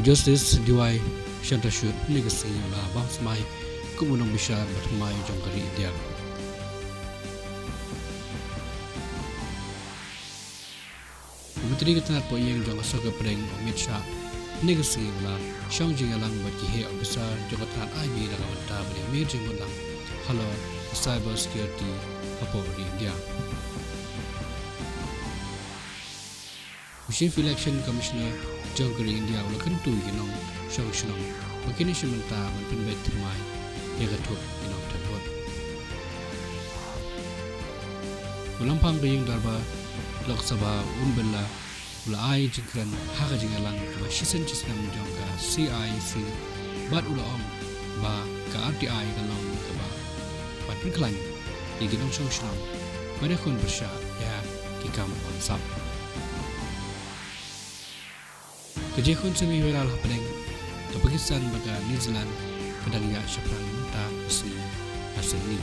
Justice diwai shanta shoot legacy la bounce mai kumunong bishar batmai jongkari India. Menteri Ketenaga Poyeng jong asok kepreng Amit Shah legacy la shang jingalang bagi he officer jogatan IB la kawanta bani mir jingulang halo cyber security Khubor di India. Chief Election Commissioner Jongkari India ulah kentu ginong shang shnong makini Mynta manpin bet mai yagatuk ginong tabot ulampang gayeng darba Lok Sabha umbella ulah ai jingkran haga jingalang ba shisen chisnam jongka CIC bat ulah om ba ka RTI kalong ka ba patpin klan ginong shang shnong pada kon bersya ya kikam konsap Kejahatan semi viral happening ke Pakistan baga New Zealand kadang ya syafran Mynta asli asli